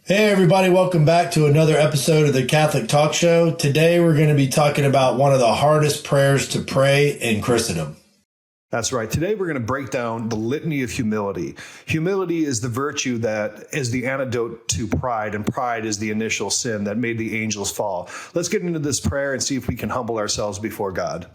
Hey, everybody, welcome back to another episode of the Catholic Talk Show. Today, we're going to be talking about one of the hardest prayers to pray in Christendom. That's right. Today, we're going to break down the Litany of Humility. Humility is the virtue that is the antidote to pride, and pride is the initial sin that made the angels fall. Let's get into this prayer and see if we can humble ourselves before God.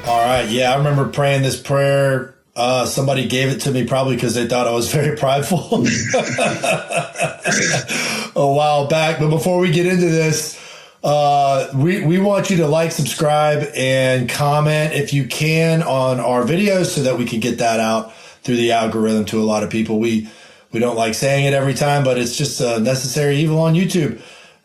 All right, yeah, I remember praying this prayer. Somebody gave it to me probably because they thought I was very prideful a while back. But before we get into this, we want you to like, subscribe, and comment if you can on our videos so that we can get that out through the algorithm to a lot of people. We don't like saying it every time, but it's just a necessary evil on YouTube.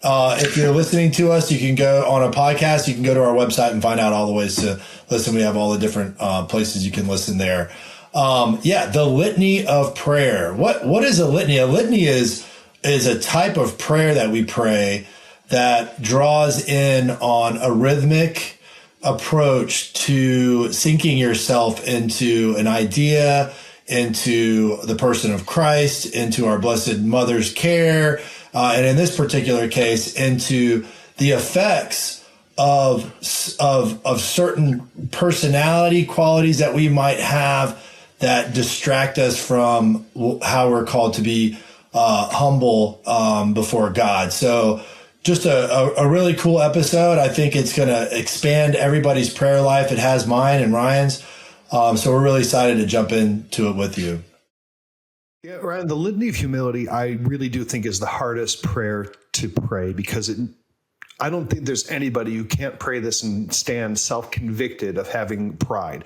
If you're listening to us, you can go on a podcast. You can go to our website and find out all the ways to listen. We have all the different places you can listen there. The Litany of Prayer. What is a litany? A litany is a type of prayer that we pray that draws in on a rhythmic approach to sinking yourself into an idea, into the person of Christ, into our Blessed Mother's care, and in this particular case, into the effects of certain personality qualities that we might have that distract us from how we're called to be humble before God. So just a really cool episode. I think it's going to expand everybody's prayer life. It has mine and Ryan's. So we're really excited to jump into it with you. Yeah, Ryan, the Litany of Humility, I really do think is the hardest prayer to pray because I don't think there's anybody who can't pray this and stand self-convicted of having pride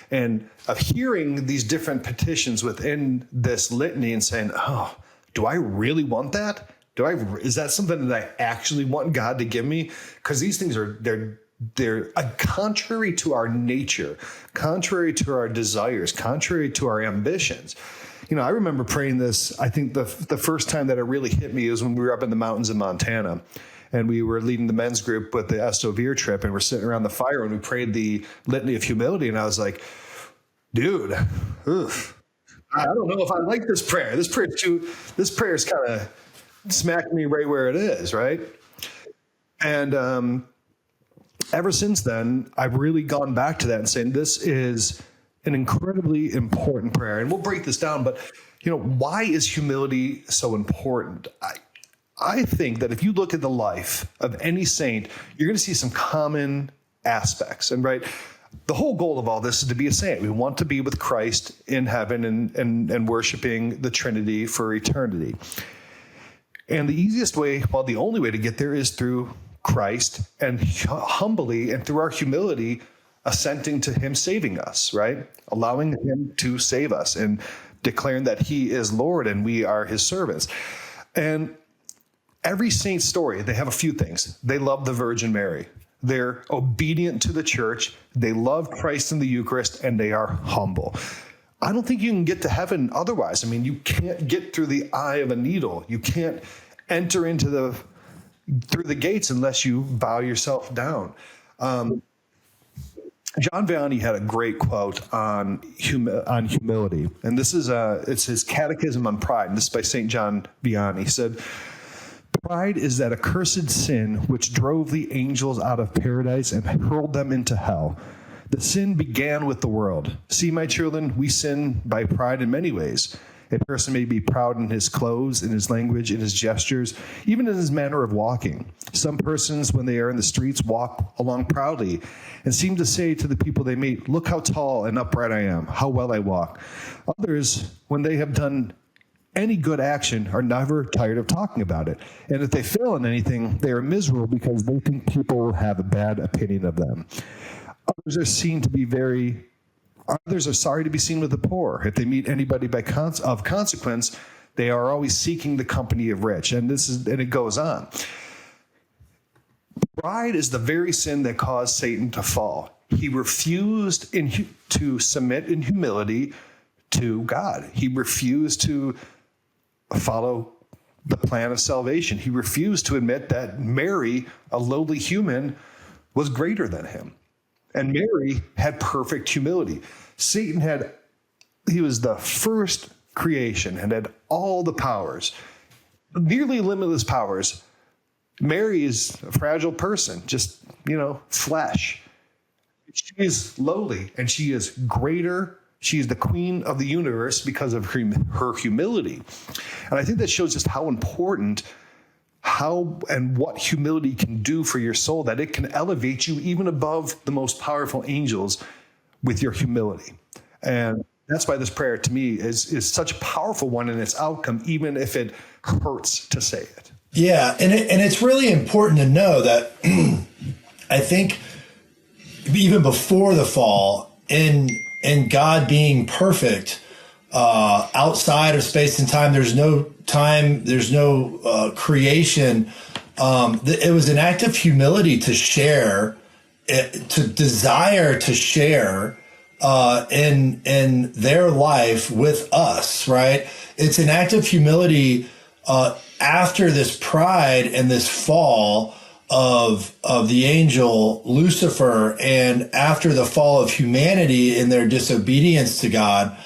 and of hearing these different petitions within this litany and saying, oh, do I really want that? Is that something that I actually want God to give me? Because these things they're contrary to our nature, contrary to our desires, contrary to our ambitions. You know, I remember praying this. I think the first time that it really hit me was when we were up in the mountains in Montana, and we were leading the men's group with the Estovere trip, and we're sitting around the fire, and we prayed the Litany of Humility, and I was like, dude, I don't know if I like this prayer. This prayer's kind of smacked me right where it is, right? And ever since then, I've really gone back to that and saying this is an incredibly important prayer. And we'll break this down, but why is humility so important? I think that if you look at the life of any saint, you're going to see some common aspects. And right, the whole goal of all this is to be a saint. We want to be with Christ in heaven and worshiping the Trinity for eternity. And the easiest way, well, the only way to get there is through Christ and humbly and through our humility assenting to him saving us, right? Allowing him to save us and declaring that he is Lord and we are his servants. And every saint's story, they have a few things. They love the Virgin Mary. They're obedient to the church. They love Christ in the Eucharist, and they are humble. I don't think you can get to heaven otherwise. I mean, you can't get through the eye of a needle. You can't enter through the gates unless you bow yourself down. John Vianney had a great quote on humility, and this is it's his Catechism on Pride, and this is by St. John Vianney. He said, "Pride is that accursed sin which drove the angels out of paradise and hurled them into hell. The sin began with the world. See, my children, we sin by pride in many ways. A person may be proud in his clothes, in his language, in his gestures, even in his manner of walking. Some persons, when they are in the streets, walk along proudly and seem to say to the people they meet, 'Look how tall and upright I am, how well I walk.' Others, when they have done any good action, are never tired of talking about it. And if they fail in anything, they are miserable because they think people will have a bad opinion of them. Others are sorry to be seen with the poor. If they meet anybody of consequence, they are always seeking the company of rich." And it goes on. Pride is the very sin that caused Satan to fall. he refused to submit in humility to God. He refused to follow the plan of salvation. He refused to admit that Mary, a lowly human, was greater than him. And Mary had perfect humility. He was the first creation and had all the powers, nearly limitless powers. Mary is a fragile person, just, flesh. She is lowly and she is greater. She is the queen of the universe because of her humility. And I think that shows just how important and what humility can do for your soul, that it can elevate you even above the most powerful angels with your humility. And that's why this prayer to me is such a powerful one in its outcome, even if it hurts to say it. Yeah. And it's really important to know that I think even before the fall, in God being perfect, outside of space and time, there's no time, there's no creation. It was an act of humility to share, to desire to share in their life with us, right? It's an act of humility after this pride and this fall of the angel Lucifer, and after the fall of humanity in their disobedience to God.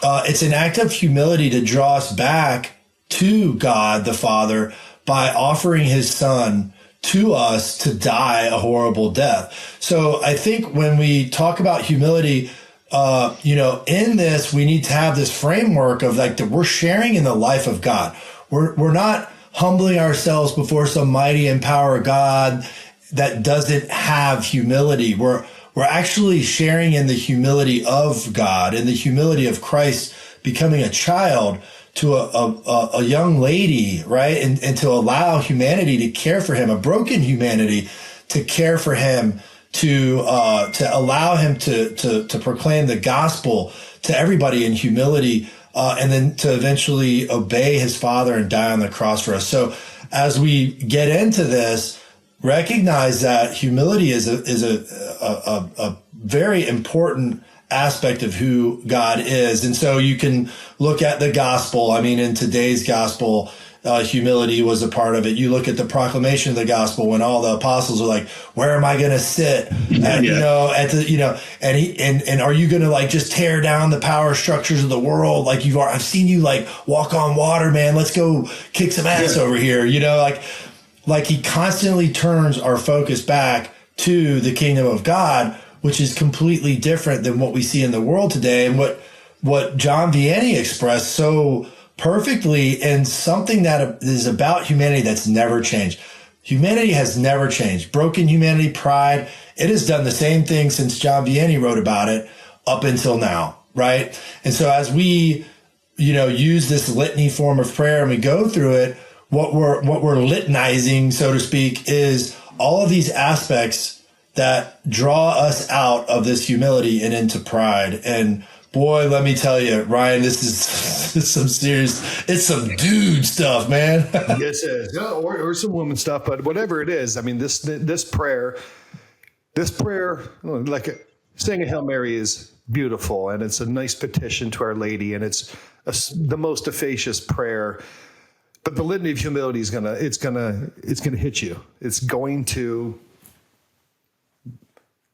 It's an act of humility to draw us back to God the Father by offering his son to us to die a horrible death. So I think when we talk about humility, in this, we need to have this framework of like that we're sharing in the life of God. We're not humbling ourselves before some mighty and power God that doesn't have humility. We're actually sharing in the humility of God, in the humility of Christ becoming a child to a young lady, right? And to allow humanity to care for him, a broken humanity to care for him, to allow him to proclaim the gospel to everybody in humility, and then to eventually obey his Father and die on the cross for us. So as we get into this, recognize that humility is a very important aspect of who God is. And so you can look at the gospel. I mean, in today's gospel, humility was a part of it. You look at the proclamation of the gospel when all the apostles are like, where am I going to sit? And are you going to like just tear down the power structures of the world? Like I've seen you like walk on water, man. Let's go kick some ass over here. Like he constantly turns our focus back to the kingdom of God, which is completely different than what we see in the world today. And what John Vianney expressed so perfectly, and something that is about humanity that's never changed. Humanity has never changed. Broken humanity, pride, it has done the same thing since John Vianney wrote about it up until now, right? And so as we, use this litany form of prayer and we go through it, what we're litanizing, so to speak, is all of these aspects that draw us out of this humility and into pride. And boy, let me tell you, Ryan, this is some serious, it's some dude stuff, man. Yes, it is. Or some woman stuff, but whatever it is, I mean, this prayer, like saying a Hail Mary is beautiful, and it's a nice petition to Our Lady, and it's the most efficacious prayer. But the Litany of Humility is gonna hit you. It's going to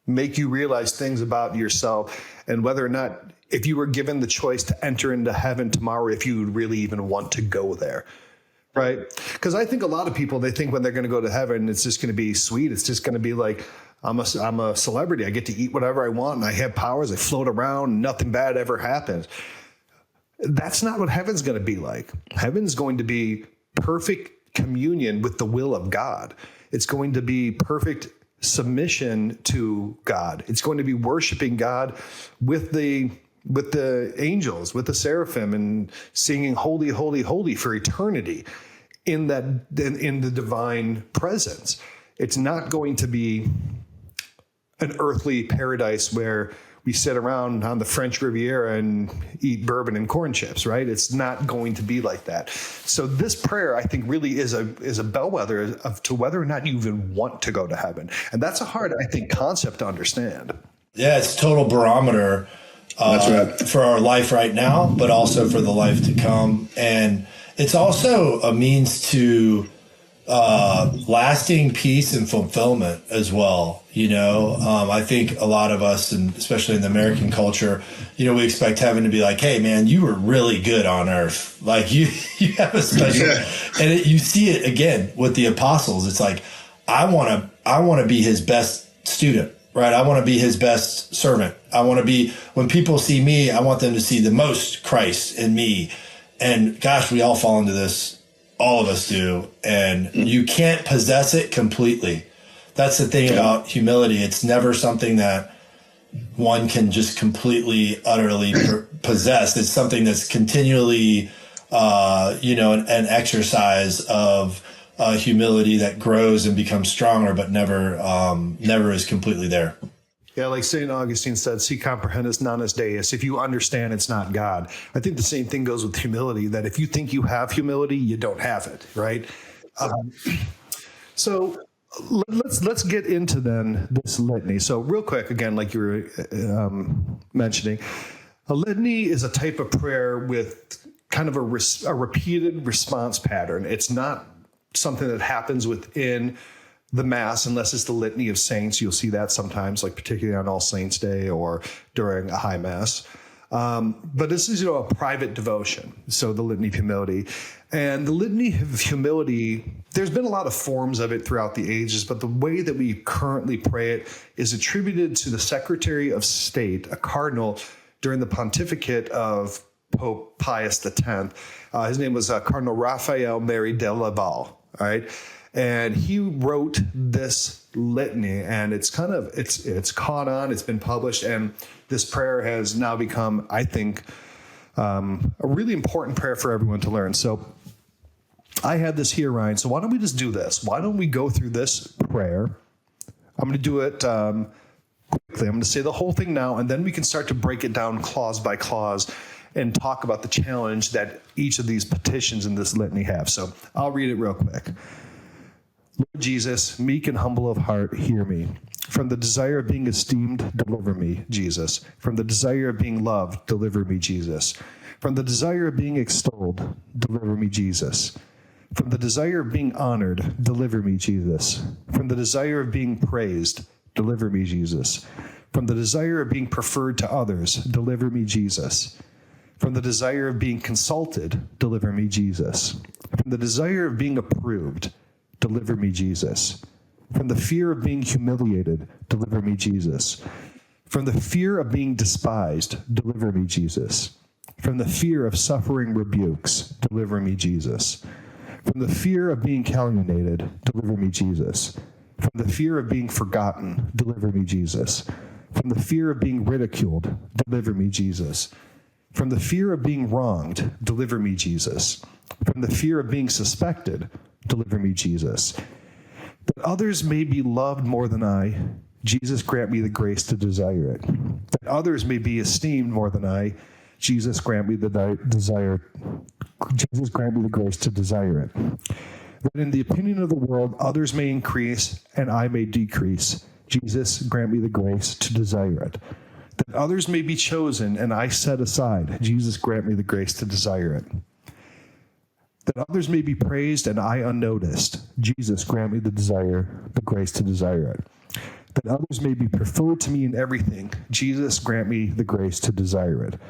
make you realize things about yourself, and whether or not, if you were given the choice to enter into heaven tomorrow, if you would really even want to go there, right? Because I think a lot of people, they think when they're going to go to heaven, it's just going to be sweet. It's just going to be like, I'm a celebrity. I get to eat whatever I want, and I have powers. I float around, and nothing bad ever happens. That's not what heaven's going to be like. Heaven's going to be perfect communion with the will of God. It's going to be perfect submission to God. It's going to be worshiping God with the angels, with the seraphim, and singing holy, holy, holy for eternity in the divine presence. It's not going to be an earthly paradise where we sit around on the French Riviera and eat bourbon and corn chips, right? It's not going to be like that. So this prayer, I think, really is a bellwether to whether or not you even want to go to heaven. And that's a hard, I think, concept to understand. Yeah, it's total barometer That's right. for our life right now, but also for the life to come. And it's also a means to lasting peace and fulfillment as well. I think a lot of us, and especially in the American culture, we expect heaven to be like, hey man, you were really good on earth. Like you have a special, and you see it again with the apostles. It's like, I want to be his best student, right? I want to be his best servant. I want to be, when people see me, I want them to see the most Christ in me. And gosh, we all fall into this. All of us do. And you can't possess it completely. That's the thing about humility. It's never something that one can just completely, utterly possess. It's something that's continually, an exercise of humility that grows and becomes stronger, but never is completely there. Yeah, like St. Augustine said, si comprehendus non est Deus. If you understand, it's not God. I think the same thing goes with humility, that if you think you have humility, you don't have it, right? So let's get into then this litany. So real quick, again, like you were mentioning, a litany is a type of prayer with kind of a repeated response pattern. It's not something that happens within the Mass, unless it's the Litany of Saints. You'll see that sometimes, like particularly on All Saints Day or during a High Mass. But this is, a private devotion. So the Litany of Humility. And the Litany of Humility, there's been a lot of forms of it throughout the ages, but the way that we currently pray it is attributed to the Secretary of State, a cardinal, during the pontificate of Pope Pius X. His name was Cardinal Raphael Mary de Laval, all right? And he wrote this litany, and it's caught on, it's been published, and this prayer has now become, I think, a really important prayer for everyone to learn. So I had this here, Ryan. So why don't we just do this? Why don't we go through this prayer? I'm going to do it quickly. I'm going to say the whole thing now, and then we can start to break it down clause by clause and talk about the challenge that each of these petitions in this litany have. So I'll read it real quick. Lord Jesus, meek and humble of heart, hear me. From the desire of being esteemed, deliver me, Jesus. From the desire of being loved, deliver me, Jesus. From the desire of being extolled, deliver me, Jesus. From the desire of being honored, deliver me, Jesus. From the desire of being praised, deliver me, Jesus. From the desire of being preferred to others, deliver me, Jesus. From the desire of being consulted, deliver me, Jesus. From the desire of being approved, deliver me, Jesus. From the fear of being humiliated, deliver me, Jesus. From the fear of being despised, deliver me, Jesus. From the fear of suffering rebukes, deliver me, Jesus. From the fear of being calumniated, deliver me, Jesus. From the fear of being forgotten, deliver me, Jesus. From the fear of being ridiculed, deliver me, Jesus. From the fear of being wronged, deliver me, Jesus. From the fear of being suspected, deliver me, Jesus. That others may be loved more than I, Jesus, grant me the grace to desire it. That others may be esteemed more than I, Jesus, grant me the desire. Jesus, grant me the grace to desire it. That in the opinion of the world, others may increase and I may decrease. Jesus, grant me the grace to desire it. That others may be chosen and I set aside. Jesus, grant me the grace to desire it. That others may be praised and I unnoticed. Jesus, grant me the grace to desire it. That others may be preferred to me in everything. Jesus, grant me the grace to desire it.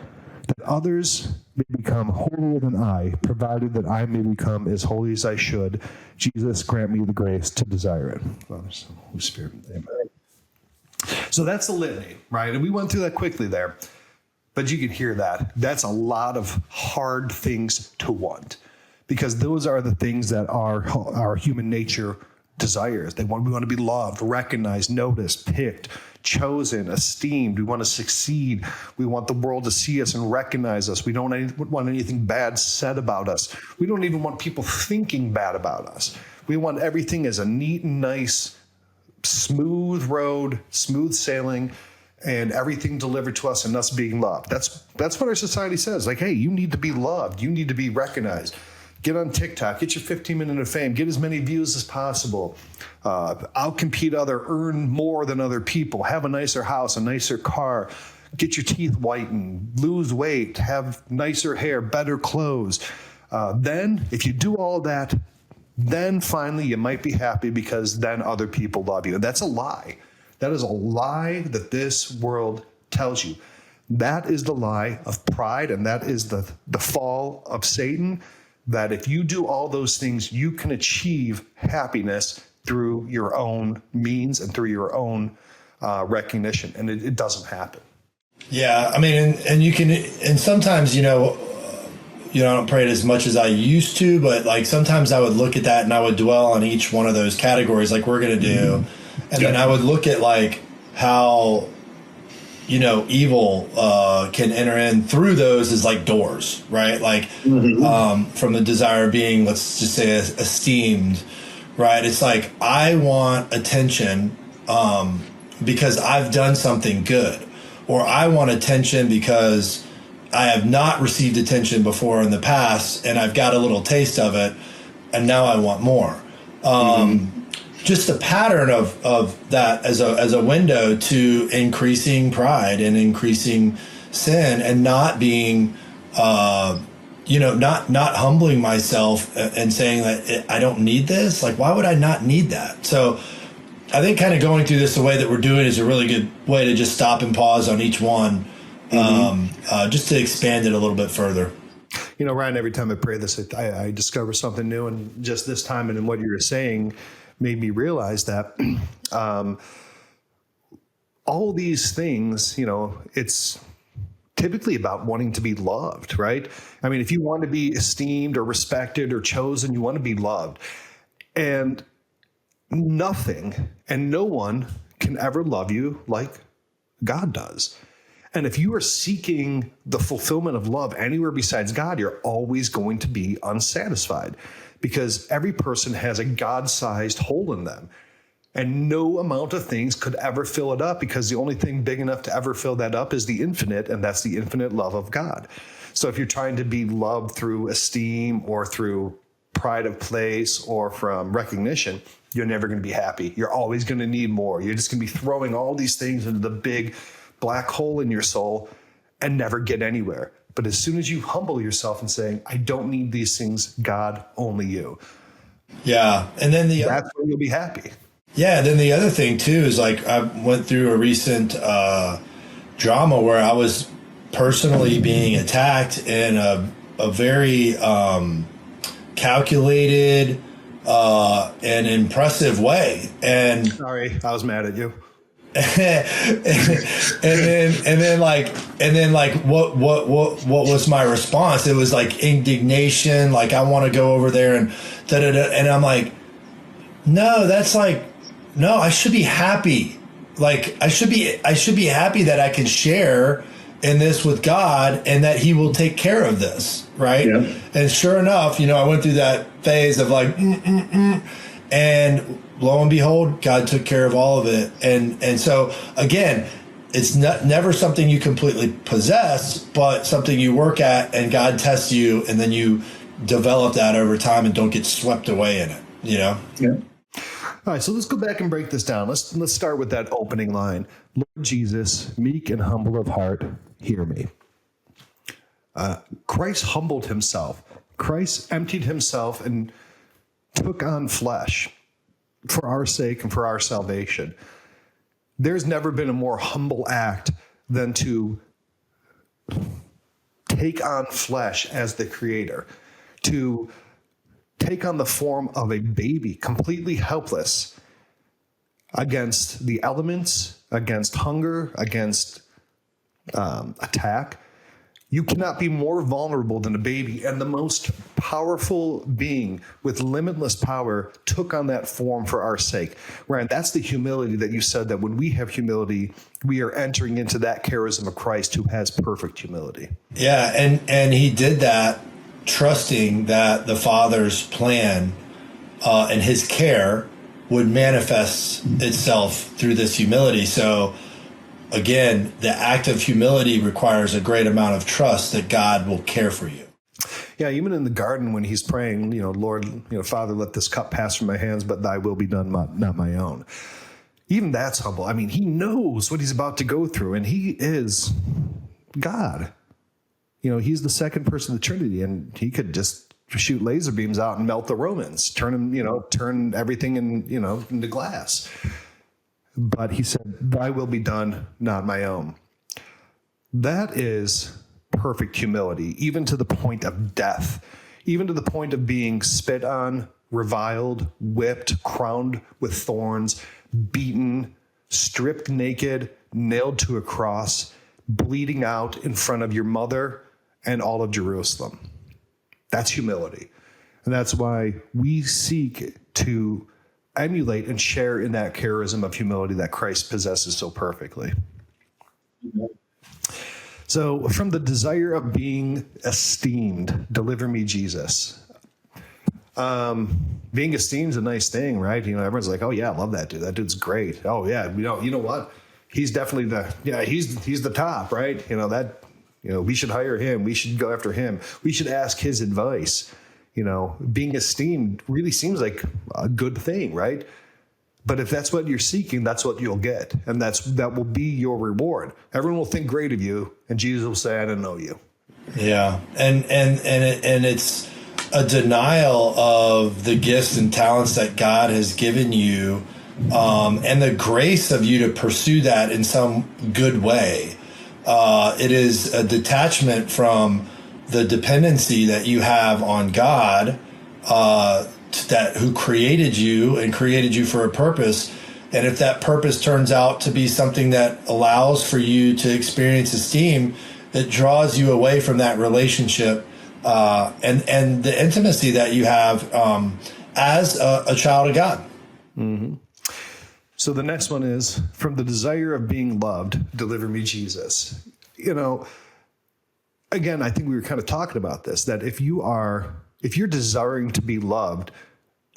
That others may become holier than I, provided that I may become as holy as I should. Jesus, grant me the grace to desire it. Father, Son, Holy Spirit. Amen. So that's the litany, right? And we went through that quickly there. But you can hear that. That's a lot of hard things to want, because those are the things that our human nature desires. We want to be loved, recognized, noticed, picked, chosen, esteemed. We want to succeed. We want the world to see us and recognize us. We don't want anything bad said about us. We don't even want people thinking bad about us. We want everything as a neat and nice, smooth road, smooth sailing, and everything delivered to us and us being loved. That's what our society says. Like, hey, you need to be loved. You need to be recognized. Get on TikTok, get your 15-minute of fame, get as many views as possible, outcompete earn more than other people, have a nicer house, a nicer car, get your teeth whitened, lose weight, have nicer hair, better clothes. Then, if you do all that, then finally you might be happy because then other people love you. And that's a lie. That is a lie that this world tells you. That is the lie of pride, and that is the fall of Satan, that if you do all those things, you can achieve happiness through your own means and through your own recognition. And it doesn't happen. Yeah, I mean, and you can, and sometimes, I don't pray it as much as I used to, but like sometimes I would look at that and I would dwell on each one of those categories like we're going to do. And then I would look at like how, evil can enter in through those as like doors, right? Like from the desire of being, let's just say, esteemed, right? It's like I want attention because I've done something good, or I want attention because I have not received attention before in the past and I've got a little taste of it and now I want more. Just a pattern of that as a window to increasing pride and increasing sin, and not being, not humbling myself and saying that I don't need this. Like, why would I not need that? So I think kind of going through this the way that we're doing is a really good way to just stop and pause on each one, just to expand it a little bit further. Ryan, every time I pray this, I discover something new. And just this time and in what you were saying made me realize that all these things, it's typically about wanting to be loved, right? I mean, if you want to be esteemed or respected or chosen, you want to be loved. And nothing and no one can ever love you like God does. And if you are seeking the fulfillment of love anywhere besides God, you're always going to be unsatisfied, because every person has a God-sized hole in them. And no amount of things could ever fill it up, because the only thing big enough to ever fill that up is the infinite, and that's the infinite love of God. So if you're trying to be loved through esteem or through pride of place or from recognition, you're never going to be happy. You're always going to need more. You're just going to be throwing all these things into the big black hole in your soul and never get anywhere. But as soon as you humble yourself and saying, I don't need these things, God, only you. Yeah. And then that's when you'll be happy. Yeah. Then the other thing too is like I went through a recent drama where I was personally being attacked in a very calculated and impressive way. And sorry, I was mad at you. and then what was my response? It was like indignation, like I want to go over there and and I'm like, no, I should be happy. Like I should be happy that I can share in this with God and that He will take care of this, right? Yeah. And sure enough, I went through that phase of like, and lo and behold, God took care of all of it. And so again, it's never something you completely possess, but something you work at, and God tests you, and then you develop that over time and don't get swept away in it, Yeah. All right, so let's go back and break this down. Let's start with that opening line. Lord Jesus, meek and humble of heart, hear me. Christ humbled himself. Christ emptied himself and took on flesh for our sake and for our salvation. There's never been a more humble act than to take on flesh as the creator, to take on the form of a baby, completely helpless against the elements, against hunger, against attack. You cannot be more vulnerable than a baby. And the most powerful being with limitless power took on that form for our sake. Ryan, that's the humility that you said, that when we have humility, we are entering into that charism of Christ who has perfect humility. Yeah, and He did that trusting that the Father's plan and His care would manifest itself through this humility. So again, the act of humility requires a great amount of trust that God will care for you. Yeah, even in the garden when he's praying, Lord, Father, let this cup pass from my hands, but thy will be done, not my own. Even that's humble. I mean, he knows what he's about to go through, and he is God. He's the second person of the Trinity, and he could just shoot laser beams out and melt the Romans, turn everything into glass. But he said, thy will be done, not my own. That is perfect humility, even to the point of death, even to the point of being spit on, reviled, whipped, crowned with thorns, beaten, stripped naked, nailed to a cross, bleeding out in front of your mother and all of Jerusalem. That's humility. And that's why we seek to emulate and share in that charism of humility that Christ possesses so perfectly. So from the desire of being esteemed, deliver me, Jesus. Being esteemed is a nice thing, right? Everyone's like, oh yeah, I love that dude. That dude's great. Oh yeah, you know what? He's definitely he's the top, right? We should hire him. We should go after him. We should ask his advice. Being esteemed really seems like a good thing, right? But if that's what you're seeking, that's what you'll get. And that will be your reward. Everyone will think great of you, and Jesus will say, I don't know you. Yeah. And it's a denial of the gifts and talents that God has given you, and the grace of you to pursue that in some good way. It is a detachment from the dependency that you have on God, who created you and created you for a purpose. And if that purpose turns out to be something that allows for you to experience esteem, it draws you away from that relationship and the intimacy that you have as a child of God. Mm-hmm. So the next one is, from the desire of being loved, deliver me, Jesus. Again, I think we were kind of talking about this, that if you're desiring to be loved,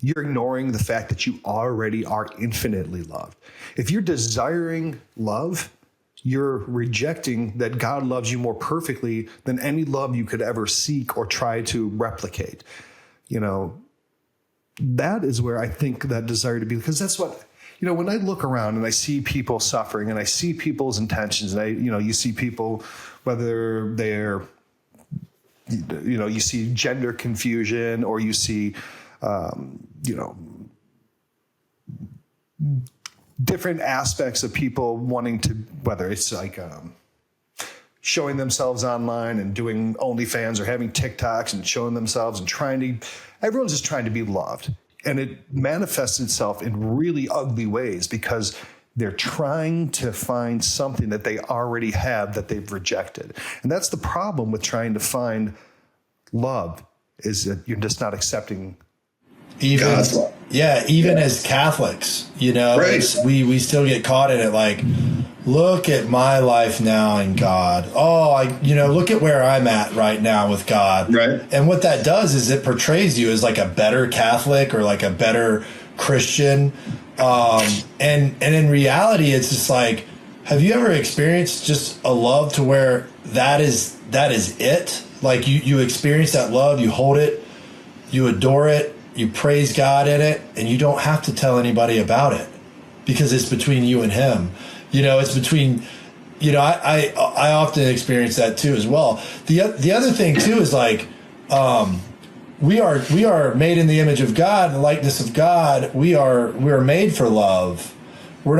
you're ignoring the fact that you already are infinitely loved. If you're desiring love, you're rejecting that God loves you more perfectly than any love you could ever seek or try to replicate. That is where I think that desire to be, because that's what, when I look around and I see people suffering and I see people's intentions, and you see people, whether they're, you see gender confusion, or you see, different aspects of people wanting to, whether it's like showing themselves online and doing OnlyFans or having TikToks and showing themselves and everyone's just trying to be loved. And it manifests itself in really ugly ways because they're trying to find something that they already have that they've rejected. And that's the problem with trying to find love, is that you're just not accepting God's love. Yeah, even as Catholics, right. we still get caught in it. Like, look at my life now in God. Oh, look at where I'm at right now with God. Right. And what that does is it portrays you as like a better Catholic or like a better Christian. And in reality, it's just like, have you ever experienced just a love to where that is it? Like you experience that love, you hold it, you adore it, you praise God in it, and you don't have to tell anybody about it because it's between you and him. It's between, I often experience that too as well. The other thing too is like, we are made in the image of God and the likeness of God. We are made for love. We're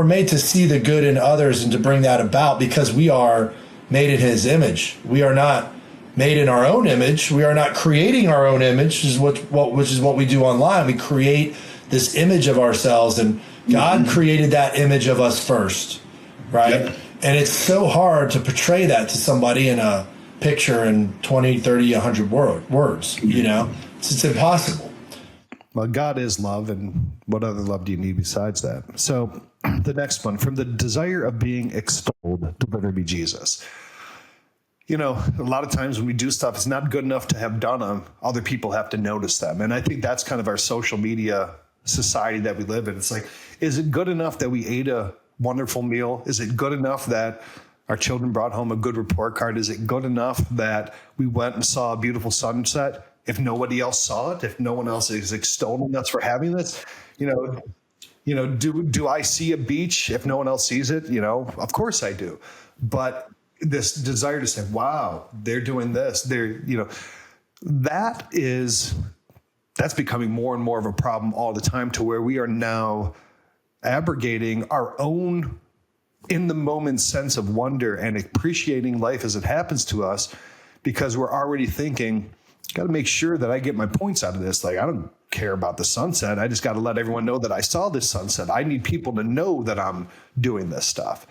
made to see the good in others and to bring that about because we are made in his image. We are not made in our own image. We are not creating our own image, which is what we do online. We create this image of ourselves, and God created that image of us first, right? Yep. And it's so hard to portray that to somebody in a picture in 20, 30, 100 words, It's impossible. Well, God is love, and what other love do you need besides that? So the next one, from the desire of being extolled, deliver me, Jesus. A lot of times when we do stuff, it's not good enough to have done them. Other people have to notice them. And I think that's kind of our social media society that we live in. It's like, is it good enough that we ate a wonderful meal? Is it good enough that our children brought home a good report card? Is it good enough that we went and saw a beautiful sunset if nobody else saw it, if no one else is extolling us for having this? Do I see a beach if no one else sees it? Of course I do. But this desire to say, wow, they're doing this. That's becoming more and more of a problem all the time, to where we are now abrogating our own in the moment sense of wonder and appreciating life as it happens to us, because we're already thinking, got to make sure that I get my points out of this. Like, I don't care about the sunset. I just got to let everyone know that I saw this sunset. I need people to know that I'm doing this stuff.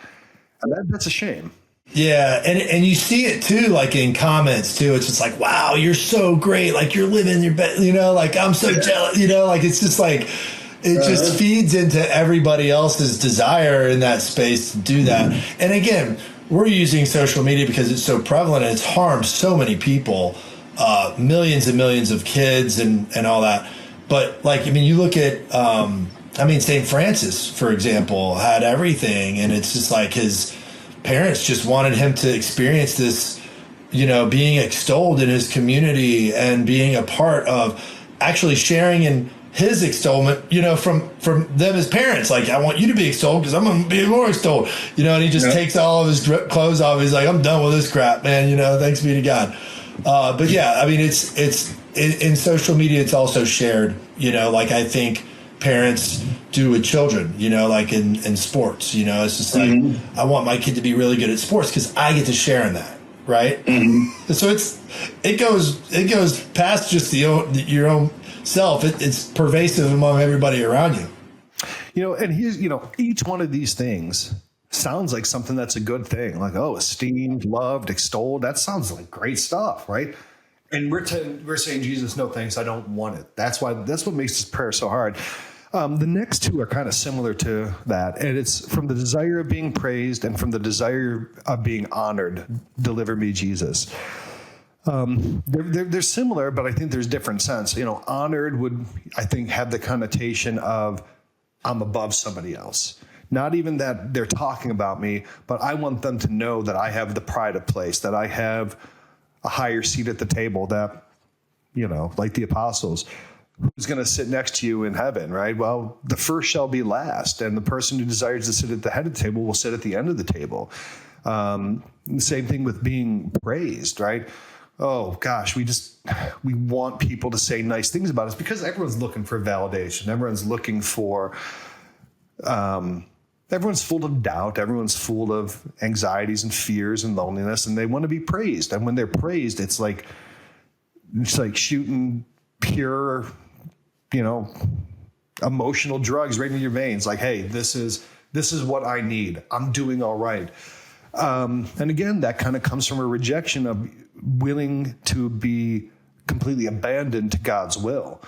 And that's a shame. Yeah. And you see it too, like in comments too. It's just like, wow, you're so great. Like, you're living your best, like, I'm so jealous, like, it's just like, it just feeds into everybody else's desire in that space to do that. Mm-hmm. And again, we're using social media because it's so prevalent and it's harmed so many people, millions and millions of kids and all that. But you look at, St. Francis, for example, had everything. And it's just like his parents just wanted him to experience this, being extolled in his community and being a part of actually sharing in his extolment, from them as parents. Like, I want you to be extolled because I'm going to be more extolled, and he just takes all of his clothes off. He's like, I'm done with this crap, man, thanks be to God. But yeah, it's in social media, it's also shared, like I think parents do with children, like in sports, it's just like, I want my kid to be really good at sports because I get to share in that. Right. Mm-hmm. So it goes past just your own self. It's pervasive among everybody around you. And here's, each one of these things sounds like something that's a good thing. Like, oh, esteemed, loved, extolled. That sounds like great stuff, right? And we're saying, Jesus, no thanks, I don't want it. That's what makes this prayer so hard. The next two are kind of similar to that. And it's from the desire of being praised and from the desire of being honored. Deliver me, Jesus. They're similar, but I think there's different sense. Honored would, I think, have the connotation of I'm above somebody else. Not even that they're talking about me, but I want them to know that I have the pride of place, that I have a higher seat at the table, that, like the apostles, who's going to sit next to you in heaven, right? Well, the first shall be last, and the person who desires to sit at the head of the table will sit at the end of the table. Same thing with being praised, right? Oh gosh, we want people to say nice things about us because everyone's looking for validation. Everyone's looking for, everyone's full of doubt. Everyone's full of anxieties and fears and loneliness, and they want to be praised. And when they're praised, it's like shooting pure, emotional drugs right into your veins. Like, hey, this is what I need. I'm doing all right. And again, that kind of comes from a rejection of willing to be completely abandoned to God's will.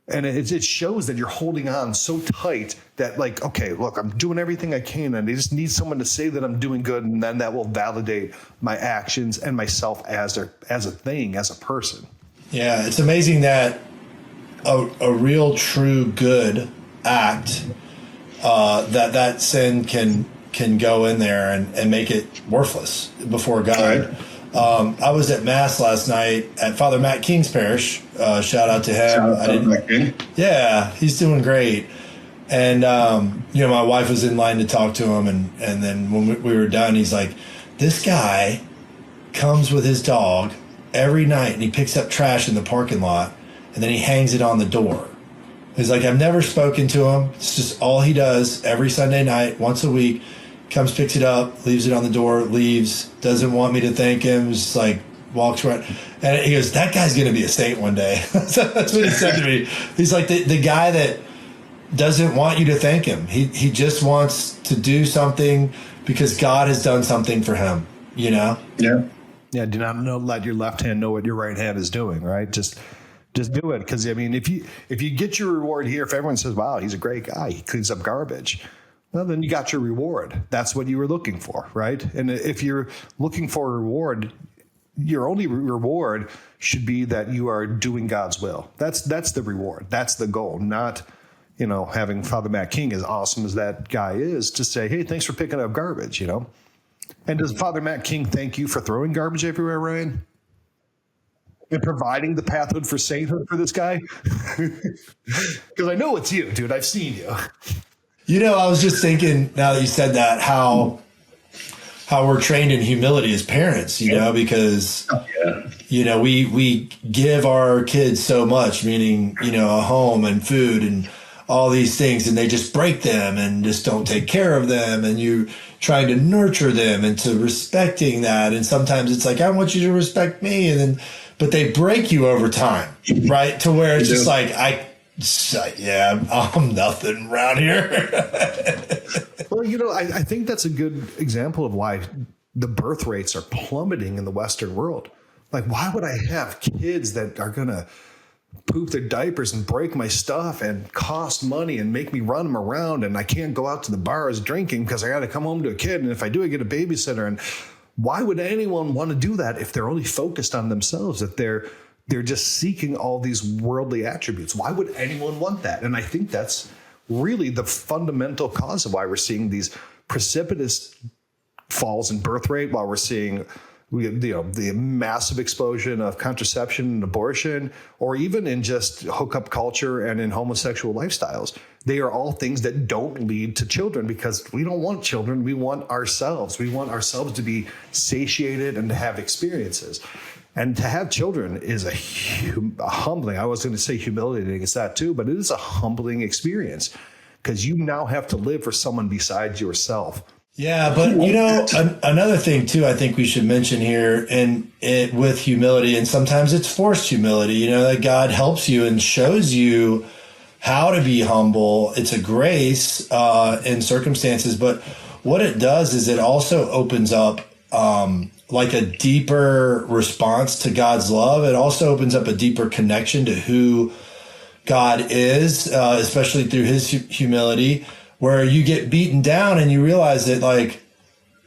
And it shows that you're holding on so tight that, like, okay, look, I'm doing everything I can, and I just need someone to say that I'm doing good, and then that will validate my actions and myself as a thing, as a person. Yeah, it's amazing that a real, true, good act, that sin can go in there and make it worthless before God. Right. I was at Mass last night at Father Matt King's parish. Shout out to him. Shout out to Matt King. Yeah, he's doing great. And, my wife was in line to talk to him. And then when we were done, he's like, this guy comes with his dog every night and he picks up trash in the parking lot and then he hangs it on the door. He's like, I've never spoken to him. It's just all he does every Sunday night, once a week. Comes, picks it up, leaves it on the door, leaves, doesn't want me to thank him, just like walks right. And he goes, that guy's going to be a saint one day. That's what he said to me. He's like the guy that doesn't want you to thank him. He just wants to do something because God has done something for him, Yeah. Yeah. Do not let your left hand know what your right hand is doing, right? Just do it. Because, if you get your reward here, if everyone says, wow, he's a great guy, he cleans up garbage, well, then you got your reward. That's what you were looking for, right? And if you're looking for a reward, your only reward should be that you are doing God's will. That's the reward. That's the goal, not, having Father Matt King, as awesome as that guy is, to say, hey, thanks for picking up garbage, And does Father Matt King thank you for throwing garbage everywhere, Ryan? And providing the pathway for sainthood for this guy? Because I know it's you, dude. I've seen you. I was just thinking, now that you said that, how we're trained in humility as parents, because, we give our kids so much, meaning, a home and food and all these things, and they just break them and just don't take care of them. And you trying to nurture them into respecting that. And sometimes it's like, I want you to respect me. But they break you over time, right? To where it's just like, I'm nothing around here. Well, I think that's a good example of why the birth rates are plummeting in the Western world. Like, why would I have kids that are going to poop their diapers and break my stuff and cost money and make me run them around, and I can't go out to the bars drinking because I got to come home to a kid, and if I do, I get a babysitter? And why would anyone want to do that if they're only focused on themselves, if they're just seeking all these worldly attributes? Why would anyone want that? And I think that's really the fundamental cause of why we're seeing these precipitous falls in birth rate, while we're seeing the massive explosion of contraception and abortion, or even in just hookup culture and in homosexual lifestyles. They are all things that don't lead to children, because we don't want children. We want ourselves. We want ourselves to be satiated and to have experiences. And to have children is a humbling, I was going to say humiliating, it's that too, but it is a humbling experience, because you now have to live for someone besides yourself. Yeah, but another thing too, I think we should mention here, and with humility, and sometimes it's forced humility, that God helps you and shows you how to be humble. It's a grace in circumstances, but what it does is it also opens up like a deeper response to God's love. It also opens up a deeper connection to who God is, especially through his humility, where you get beaten down and you realize that, like,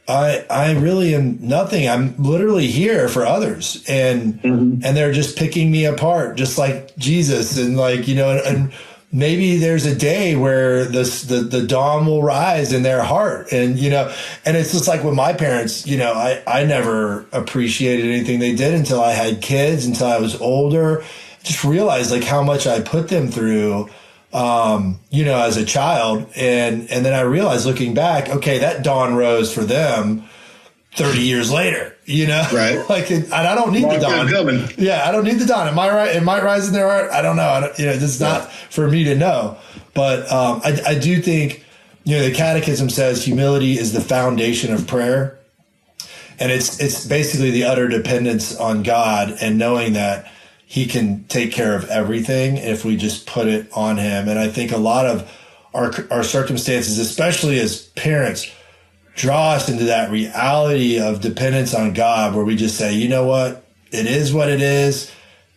I really am nothing. I'm literally here for others, and they're just picking me apart, just like Jesus. And like, and maybe there's a day where the dawn will rise in their heart. And, and it's just like with my parents, I never appreciated anything they did until I had kids, until I was older. Just realized like how much I put them through, as a child. And then I realized, looking back, okay, that dawn rose for them 30 years later, right? Like, and I don't need the dawn. Yeah. I don't need the dawn. Am I right? It might rise in their heart. I don't know. It's not for me to know, but, I do think, the Catechism says humility is the foundation of prayer. And it's basically the utter dependence on God and knowing that he can take care of everything if we just put it on him. And I think a lot of our circumstances, especially as parents, draw us into that reality of dependence on God, where we just say, you know what? It is what it is.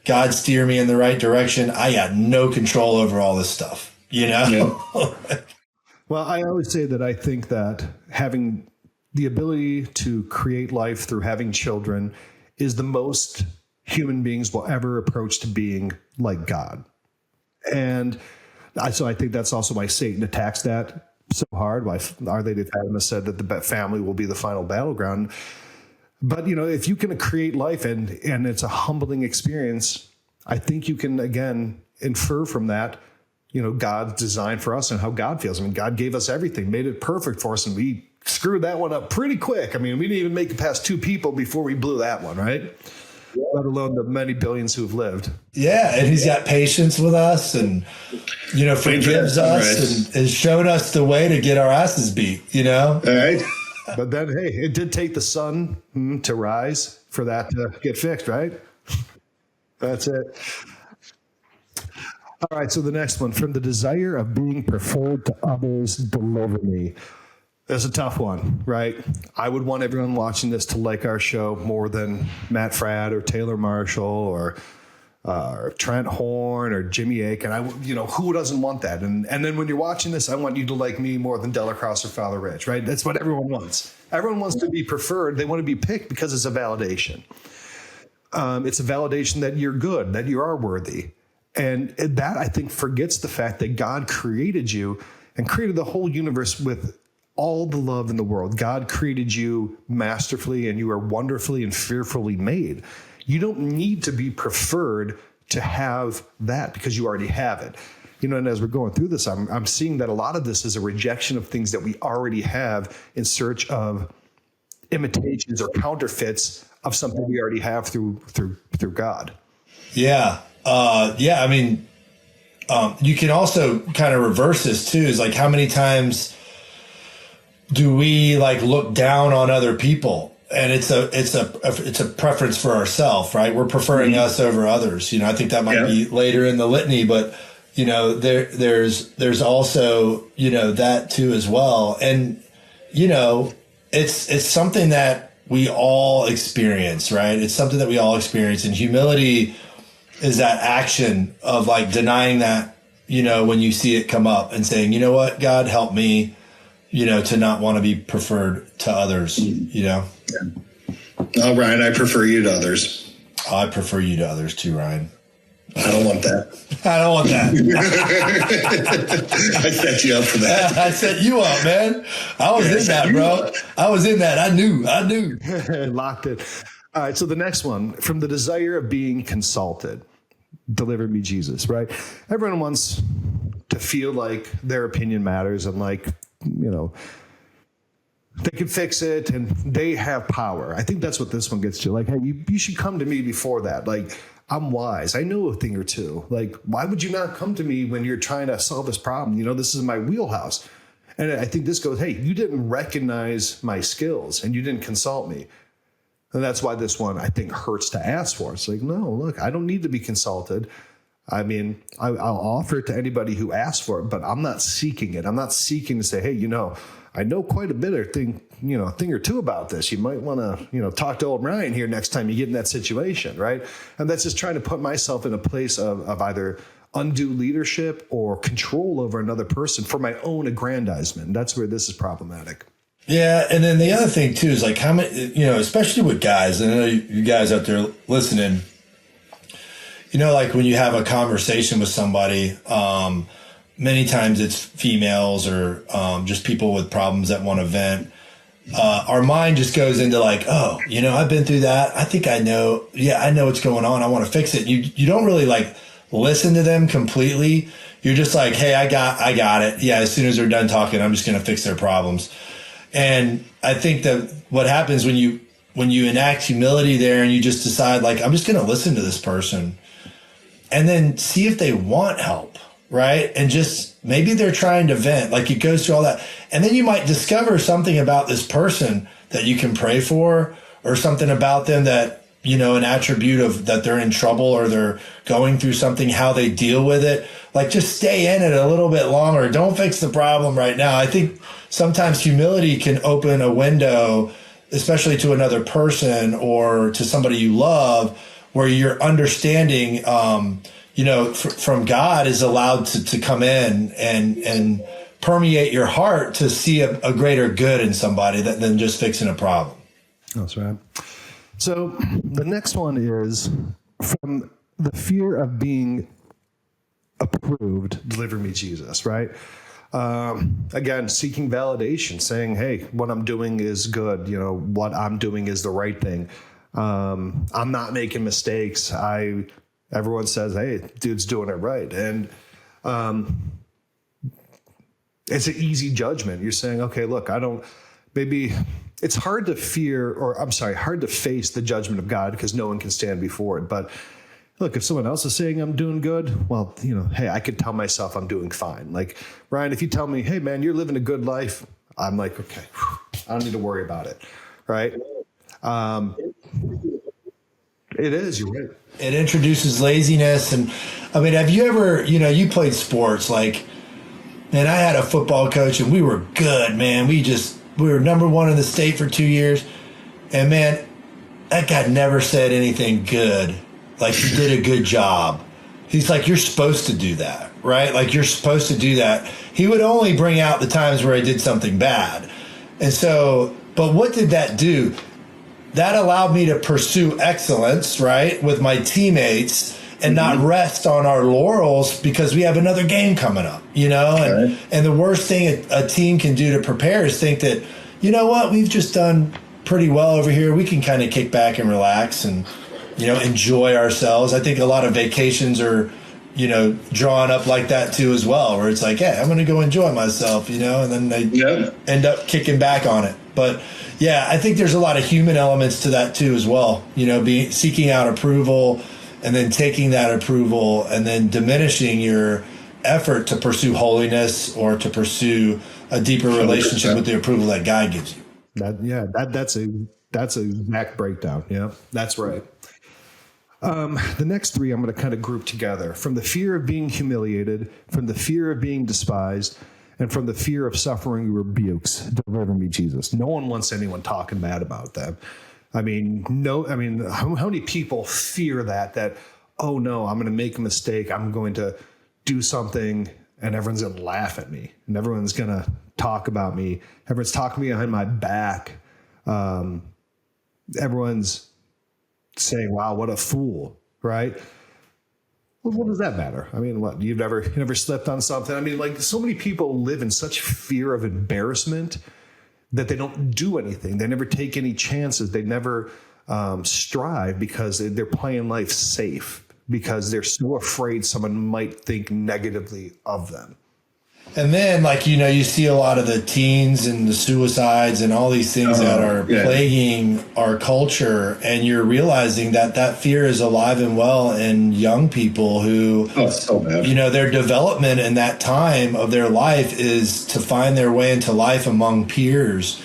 God steer me in the right direction. I got no control over all this stuff, Yeah. Well, I always say that I think that having the ability to create life through having children is the most human beings will ever approach to being like God. And so I think that's also why Satan attacks that so hard, why Our Lady of Fatima said that the family will be the final battleground. But, if you can create life and it's a humbling experience, I think you can, again, infer from that, God's design for us and how God feels. I mean, God gave us everything, made it perfect for us, and we screwed that one up pretty quick. I mean, we didn't even make it past 2 people before we blew that one, right? Let alone the many billions who've lived. Yeah, and he's got patience with us and, forgives us and has shown us the way to get our asses beat, All right. But then, hey, it did take the sun to rise for that to get fixed, right? That's it. All right, so the next one, from the desire of being preferred to others, deliver me. That's a tough one, right? I would want everyone watching this to like our show more than Matt Fradd or Taylor Marshall or Trent Horn or Jimmy Aiken. Who doesn't want that? And then when you're watching this, I want you to like me more than Delacrosse or Father Rich, right? That's what everyone wants. Everyone wants to be preferred. They want to be picked because it's a validation. It's a validation that you're good, that you are worthy. And that, I think, forgets the fact that God created you and created the whole universe with all the love in the world. God created you masterfully, and you are wonderfully and fearfully made. You don't need to be preferred to have that, because you already have it. And as we're going through this, I'm seeing that a lot of this is a rejection of things that we already have in search of imitations or counterfeits of something we already have through God. Yeah. I mean, you can also kind of reverse this too, is like, how many times do we like look down on other people? And it's a preference for ourselves, right? We're preferring us over others. I think that might be later in the litany, but there's also, that too as well. And, it's something that we all experience, right? It's something that we all experience. And humility is that action of like denying that, when you see it come up and saying, you know what, God, help me, to not want to be preferred to others, Yeah. Oh, Ryan, I prefer you to others. I prefer you to others too, Ryan. I don't want that. I don't want that. I set you up for that. I set you up, man. I was in that, bro. I was in that. I knew. Locked it. All right. So the next one, from the desire of being consulted, deliver me, Jesus, right? Everyone wants to feel like their opinion matters and like, they can fix it and they have power. I think that's what this one gets to. Like, hey, you should come to me before that. Like, I'm wise. I know a thing or two. Like, why would you not come to me when you're trying to solve this problem? This is my wheelhouse. And I think this goes, hey, you didn't recognize my skills and you didn't consult me. And that's why this one, I think, hurts to ask for. It's like, no, look, I don't need to be consulted. I mean, I'll offer it to anybody who asks for it, but I'm not seeking it. I'm not seeking to say, hey, I know quite a bit of thing or two about this. You might want to, talk to old Ryan here next time you get in that situation, right? And that's just trying to put myself in a place of either undue leadership or control over another person for my own aggrandizement. That's where this is problematic. Yeah, and then the other thing too is like how many, especially with guys. I know you guys out there listening. Like when you have a conversation with somebody. Many times it's females or just people with problems that want to vent. Our mind just goes into like, oh, I've been through that. I think I know. Yeah, I know what's going on. I want to fix it. You don't really like listen to them completely. You're just like, hey, I got it. Yeah, as soon as they're done talking, I'm just going to fix their problems. And I think that what happens when you enact humility there and you just decide like, I'm just going to listen to this person and then see if they want help. Right. And just maybe they're trying to vent, like it goes through all that. And then you might discover something about this person that you can pray for, or something about them that, an attribute of that they're in trouble or they're going through something, how they deal with it. Like just stay in it a little bit longer. Don't fix the problem right now. I think sometimes humility can open a window, especially to another person or to somebody you love, where you're understanding, from God is allowed to come in and permeate your heart to see a greater good in somebody than just fixing a problem. That's right. So the next one is from the fear of being approved, deliver me, Jesus, right? Again, seeking validation, saying, hey, what I'm doing is good. What I'm doing is the right thing. I'm not making mistakes. Everyone says, hey, dude's doing it right. And it's an easy judgment. You're saying, okay, look, maybe it's hard to hard to face the judgment of God because no one can stand before it. But look, if someone else is saying I'm doing good, well, hey, I could tell myself I'm doing fine. Like, Ryan, if you tell me, hey, man, you're living a good life, I'm like, okay, I don't need to worry about it. Right. It is. You're right. It introduces laziness. And I mean, have you ever, you played sports, like, man, I had a football coach and we were good, man. We were number one in the state for 2 years. And man, that guy never said anything good. Like, you did a good job. He's like, you're supposed to do that, right? Like, you're supposed to do that. He would only bring out the times where I did something bad. And so, but what did that do? That allowed me to pursue excellence, right, with my teammates and not rest on our laurels because we have another game coming up, and the worst thing a team can do to prepare is think that, you know what, we've just done pretty well over here. We can kind of kick back and relax and, enjoy ourselves. I think a lot of vacations are, drawn up like that too as well, where it's like, yeah, I'm going to go enjoy myself, and then they end up kicking back on it. But yeah, I think there's a lot of human elements to that too as well, seeking out approval and then taking that approval and then diminishing your effort to pursue holiness or to pursue a deeper relationship 100%. With the approval that God gives you. That's a exact breakdown. Yeah, that's right. The next three I'm going to kind of group together: from the fear of being humiliated, from the fear of being despised, and from the fear of suffering rebukes. Deliver me, Jesus. No one wants anyone talking bad about them. How many people fear that, oh no, I'm going to make a mistake. I'm going to do something and everyone's going to laugh at me and everyone's going to talk about me. Everyone's talking behind my back. Everyone's saying, wow, what a fool, right? Well, what does that matter? I mean, what, you never slipped on something? I mean, like, so many people live in such fear of embarrassment that they don't do anything. They never take any chances. They never strive because they're playing life safe, because they're so afraid someone might think negatively of them. And then, you see a lot of the teens and the suicides and all these things that are plaguing our culture. And you're realizing that fear is alive and well in young people who, so bad. Their development in that time of their life is to find their way into life among peers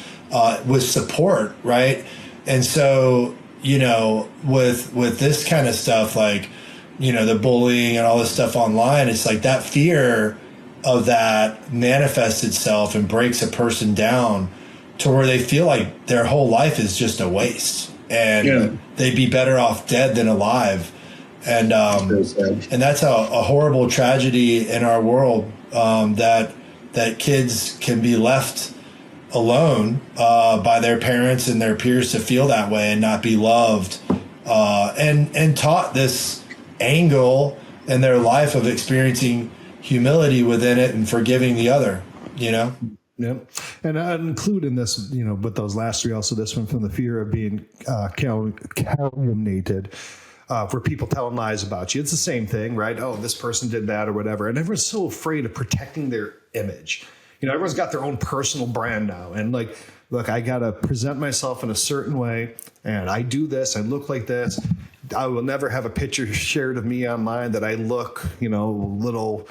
with support, right? And so, with this kind of stuff, the bullying and all this stuff online, it's like that fear of that manifests itself and breaks a person down to where they feel like their whole life is just a waste and they'd be better off dead than alive. And that's a horrible tragedy in our world, that kids can be left alone by their parents and their peers to feel that way and not be loved, and taught this angle in their life of experiencing humility within it and forgiving the other, Yep. And I'd include in this, with those last three, also this one, from the fear of being calumniated, for people telling lies about you. It's the same thing, right? Oh, this person did that or whatever. And everyone's so afraid of protecting their image. Everyone's got their own personal brand now. And look, I got to present myself in a certain way. And I do this. I look like this. I will never have a picture shared of me online that I look, a little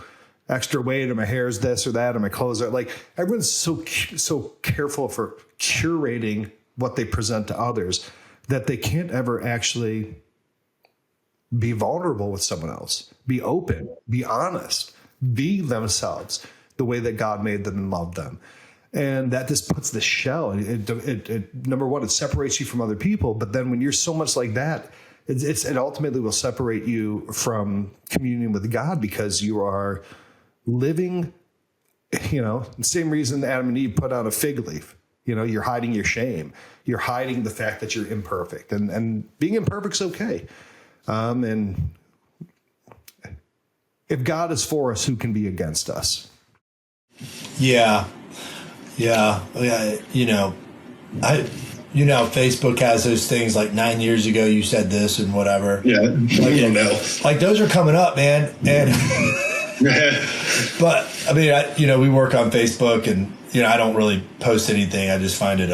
extra weight, or my hair is this or that, or my clothes are everyone's so careful for curating what they present to others that they can't ever actually be vulnerable with someone else, be open, be honest, be themselves the way that God made them and loved them. And that just puts the shell. It number one, it separates you from other people. But then when you're so much like that, it ultimately will separate you from communion with God, because you are living, the same reason Adam and Eve put on a fig leaf. You're hiding your shame. You're hiding the fact that you're imperfect, and being imperfect is okay. And if God is for us, who can be against us? Yeah. Facebook has those things like 9 years ago you said this and whatever. Yeah, I don't know. Those are coming up, man. And but I mean, we work on Facebook, and I don't really post anything. I just find it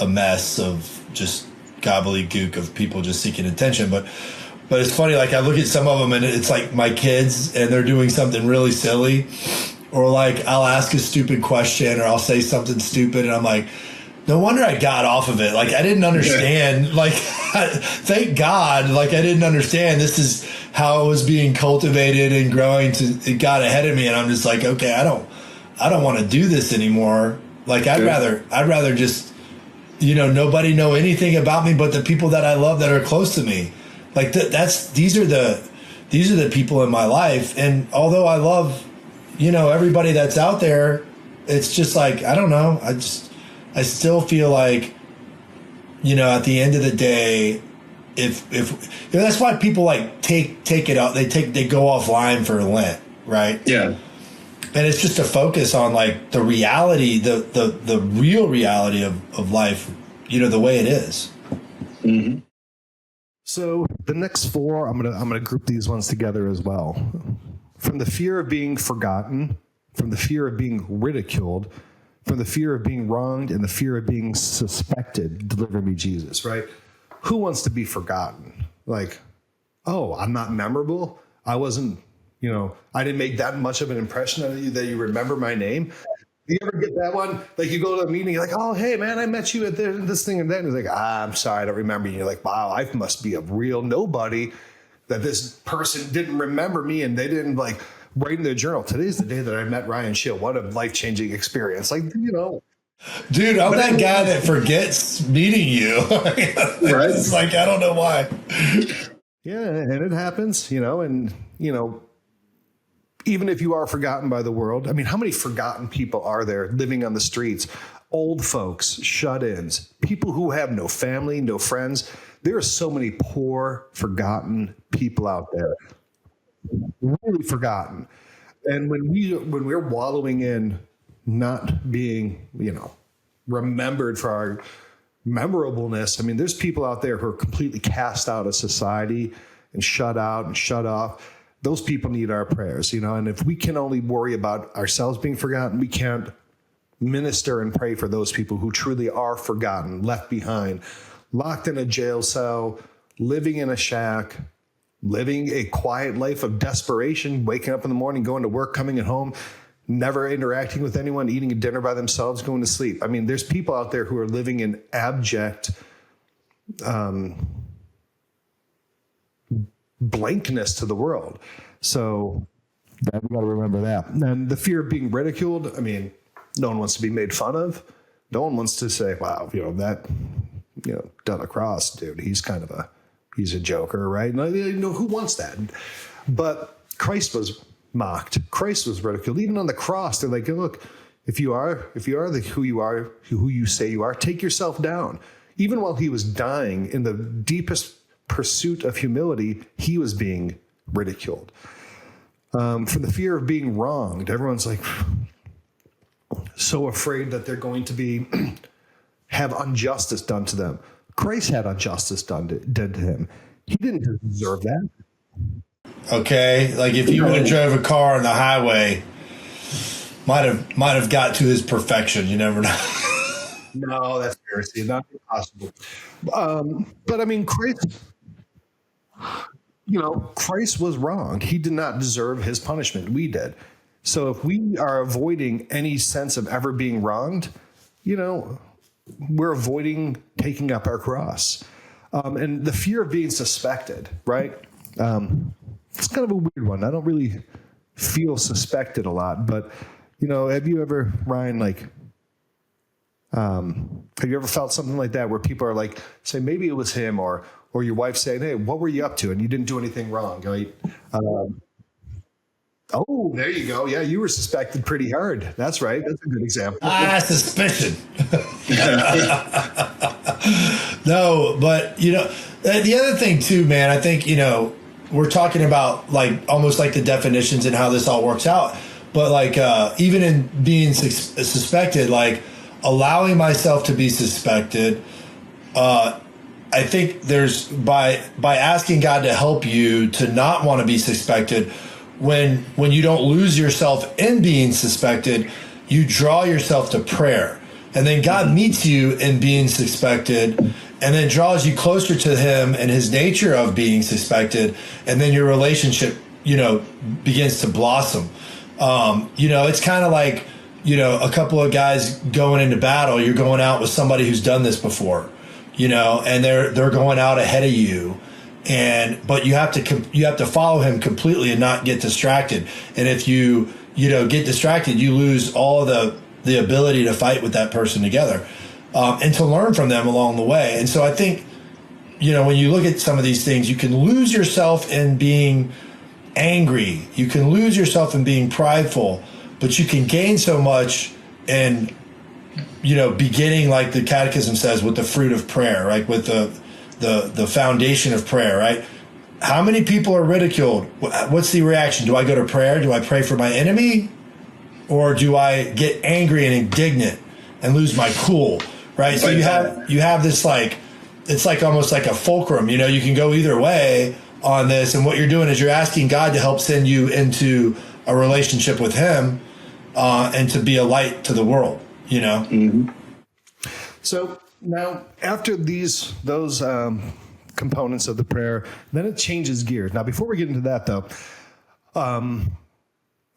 a mess of just gobbledygook of people just seeking attention. But it's funny. I look at some of them, and it's like my kids, and they're doing something really silly, or I'll ask a stupid question, or I'll say something stupid, and I'm like, no wonder I got off of it. I didn't understand. Thank God. I didn't understand. This is how it was being cultivated and growing. It got ahead of me, and I'm just like, okay, I don't want to do this anymore. I'd rather just, nobody know anything about me but the people that I love that are close to me. These are the people in my life. And although I love, everybody that's out there, it's just I don't know. I still feel at the end of the day, that's why people like take it out. They go offline for Lent, right? Yeah. And it's just to focus on like the reality, the real reality of life, the way it is. Mm-hmm. So the next four, I'm gonna group these ones together as well. From the fear of being forgotten, from the fear of being ridiculed, from the fear of being wronged, and the fear of being suspected, deliver me, Jesus, right? Who wants to be forgotten? Like, oh, I'm not memorable. I wasn't, I didn't make that much of an impression on you that you remember my name. You ever get that one? Like you go to a meeting, you're like, oh, hey, man, I met you at this thing and that. And it's like, I'm sorry, I don't remember you. You're like, wow, I must be a real nobody that this person didn't remember me and they didn't like write in their journal. Today's the day that I met Ryan Shield. What a life-changing experience. Like, Dude, I'm that guy that forgets meeting you. Right? It's like, I don't know why. Yeah, and it happens, and, even if you are forgotten by the world, I mean, how many forgotten people are there living on the streets? Old folks, shut-ins, people who have no family, no friends. There are so many poor, forgotten people out there, really forgotten. And when we're wallowing in not being, remembered for our memorableness, I mean, there's people out there who are completely cast out of society and shut out and shut off. Those people need our prayers, and if we can only worry about ourselves being forgotten, we can't minister and pray for those people who truly are forgotten, left behind, locked in a jail cell, living in a shack, living a quiet life of desperation, waking up in the morning, going to work, coming at home, never interacting with anyone, eating a dinner by themselves, going to sleep. I mean, there's people out there who are living in abject blankness to the world. So we got to remember that. And the fear of being ridiculed, I mean, no one wants to be made fun of. No one wants to say, wow, Della Cross, dude, he's a joker, right? Who wants that? But Christ was mocked. Christ was ridiculed. Even on the cross, they're like, look, if you are who you say you are, take yourself down. Even while he was dying in the deepest pursuit of humility, he was being ridiculed. From the fear of being wronged, everyone's like so afraid that they're going to have injustice done to them. Christ had injustice done to him. He didn't deserve that. Okay, like if you would have drove a car on the highway, might have got to his perfection. You never know. No, that's heresy. Not possible. But I mean, Christ was wronged. He did not deserve his punishment. We did. So if we are avoiding any sense of ever being wronged, we're avoiding taking up our cross. And the fear of being suspected, right? It's kind of a weird one. I don't really feel suspected a lot, but, have you ever, Ryan, have you ever felt something like that where people are like, say, maybe it was him or your wife saying, hey, what were you up to? And you didn't do anything wrong, right? Oh, there you go. Yeah, you were suspected pretty hard. That's right. That's a good example. Suspicion. No, but, the other thing too, man, I think, we're talking about almost like the definitions and how this all works out. But even in being suspected, allowing myself to be suspected, I think there's by asking God to help you to not want to be suspected, when you don't lose yourself in being suspected, you draw yourself to prayer. And then God meets you in being suspected and then draws you closer to him and his nature of being suspected. And then your relationship, begins to blossom. It's kind of like, a couple of guys going into battle. You're going out with somebody who's done this before, and they're going out ahead of you. But you have to follow him completely and not get distracted. And if you get distracted, you lose all the ability to fight with that person together, and to learn from them along the way. And so I think, when you look at some of these things, you can lose yourself in being angry. You can lose yourself in being prideful, but you can gain so much in, beginning, like the Catechism says, with the fruit of prayer, right? With the foundation of prayer, right? How many people are ridiculed? What's the reaction? Do I go to prayer? Do I pray for my enemy? Or do I get angry and indignant and lose my cool, right? So you have this, like, it's like almost like a fulcrum, you know, you can go either way on this. And what you're doing is you're asking God to help send you into a relationship with him and to be a light to the world, you know? Mm-hmm. So now after those components of the prayer, then it changes gears. Now, before we get into that though,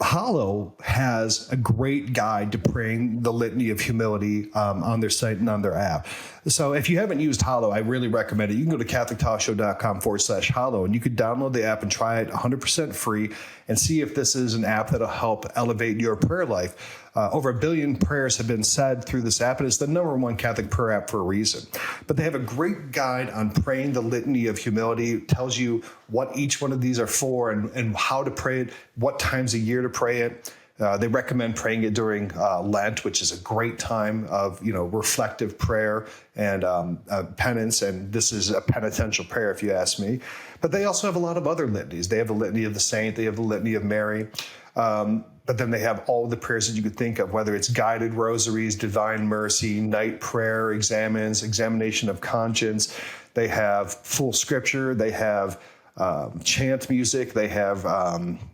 Hallow has a great guide to praying the Litany of Humility on their site and on their app. So if you haven't used Hallow, I really recommend it. You can go to catholictalkshow.com/Hallow, and you could download the app and try it 100% free and see if this is an app that'll help elevate your prayer life. Over 1 billion prayers have been said through this app, and it's the #1 Catholic prayer app for a reason. But they have a great guide on praying the Litany of Humility. It tells you what each one of these are for and how to pray it, what times a year to pray it. They recommend praying it during Lent, which is a great time of, you know, reflective prayer and penance. And this is a penitential prayer, if you ask me. But they also have a lot of other litanies. They have the Litany of the Saint. They have the Litany of Mary. But then they have all the prayers that you could think of, whether it's guided rosaries, divine mercy, night prayer, examination of conscience. They have full scripture. They have chant music. They have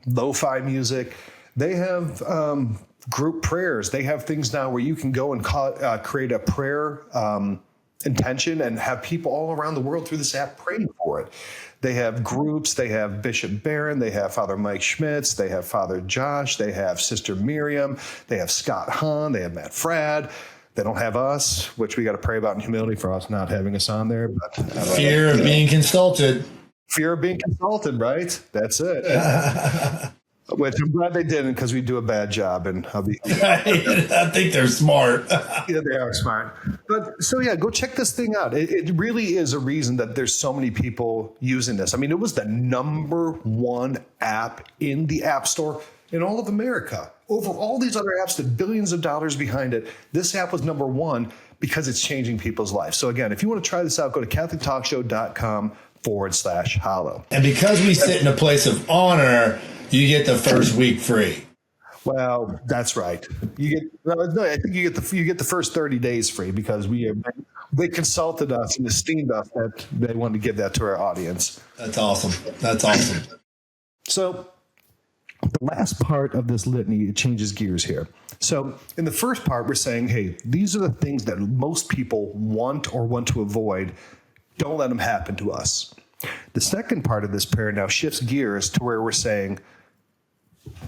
lo-fi music. They have group prayers. They have things now where you can go and create a prayer intention and have people all around the world through this app praying for it. They have groups. They have Bishop Barron. They have Father Mike Schmitz. They have Father Josh. They have Sister Miriam. They have Scott Hahn. They have Matt Frad. They don't have us, which we got to pray about in humility for us not having us on there. But fear of being consulted. Fear of being consulted, right? That's it. Which I'm glad they didn't, because we do a bad job, and I'll be. I think they're smart. Yeah, they are smart. But so yeah, go check this thing out. It really is a reason that there's so many people using this. I mean, it was the #1 app in the App Store in all of America. Over all these other apps that billions of dollars behind it, this app was #1 because it's changing people's lives. So again, if you want to try this out, go to catholictalkshow.com/Hallow. And because we sit in a place of honor, you get the first week free. Well, that's right. I think you get the first 30 days free, because they consulted us and esteemed us that they wanted to give that to our audience. That's awesome. That's awesome. So the last part of this litany, it changes gears here. So in the first part, we're saying, hey, these are the things that most people want to avoid. Don't let them happen to us. The second part of this prayer now shifts gears to where we're saying,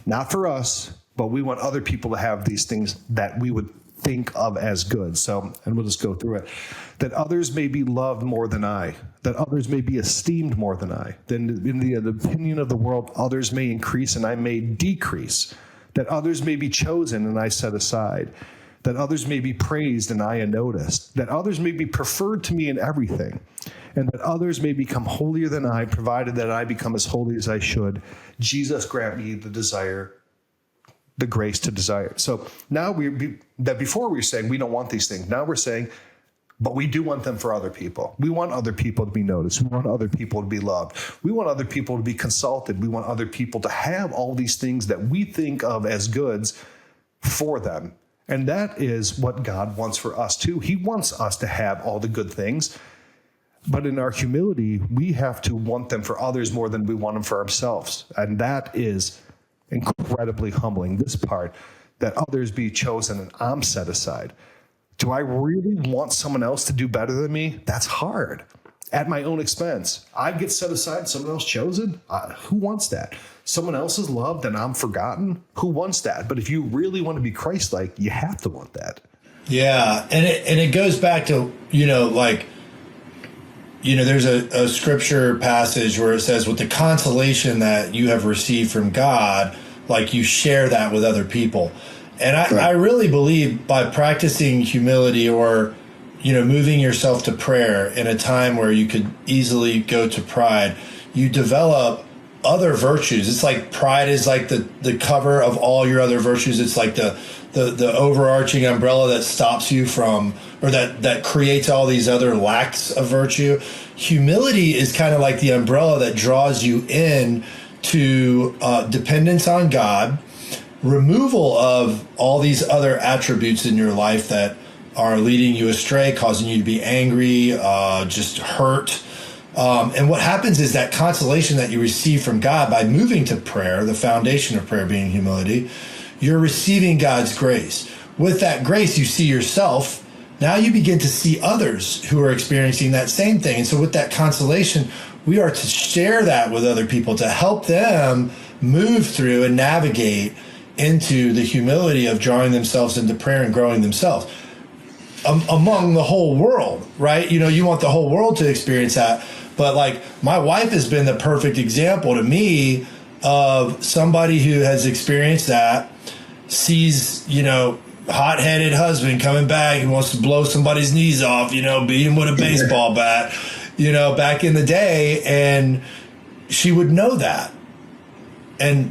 not for us, but we want other people to have these things that we would think of as good. So, and we'll just go through it. That others may be loved more than I. That others may be esteemed more than I. Then in the opinion of the world, others may increase and I may decrease. That others may be chosen and I set aside. That others may be praised and I unnoticed. That others may be preferred to me in everything. And that others may become holier than I, provided that I become as holy as I should. Jesus, grant me the grace to desire. So now before we were saying we don't want these things. Now we're saying, but we do want them for other people. We want other people to be noticed. We want other people to be loved. We want other people to be consulted. We want other people to have all these things that we think of as goods for them. And that is what God wants for us too. He wants us to have all the good things. But in our humility, we have to want them for others more than we want them for ourselves. And that is incredibly humbling, this part, that others be chosen and I'm set aside. Do I really want someone else to do better than me? That's hard. At my own expense. I get set aside, someone else chosen? Who wants that? Someone else is loved and I'm forgotten? Who wants that? But if you really want to be Christ-like, you have to want that. Yeah, and it goes back to, there's a scripture passage where it says, with the consolation that you have received from God, you share that with other people. And I really believe by practicing humility or, moving yourself to prayer in a time where you could easily go to pride, you develop other virtues. It's like pride is like the cover of all your other virtues. It's like the the overarching umbrella that stops you from, or that creates all these other lacks of virtue. Humility is kind of like the umbrella that draws you in to dependence on God, removal of all these other attributes in your life that are leading you astray, causing you to be angry, just hurt. And what happens is that consolation that you receive from God by moving to prayer, the foundation of prayer being humility, you're receiving God's grace. With that grace, you see yourself. Now you begin to see others who are experiencing that same thing. And so with that consolation, we are to share that with other people to help them move through and navigate into the humility of drawing themselves into prayer and growing themselves among the whole world, right? You know, you want the whole world to experience that. But like my wife has been the perfect example to me of somebody who has experienced that, sees, you know, hot-headed husband coming back and wants to blow somebody's knees off, you know, beat him with a baseball bat, you know, back in the day. And she would know that.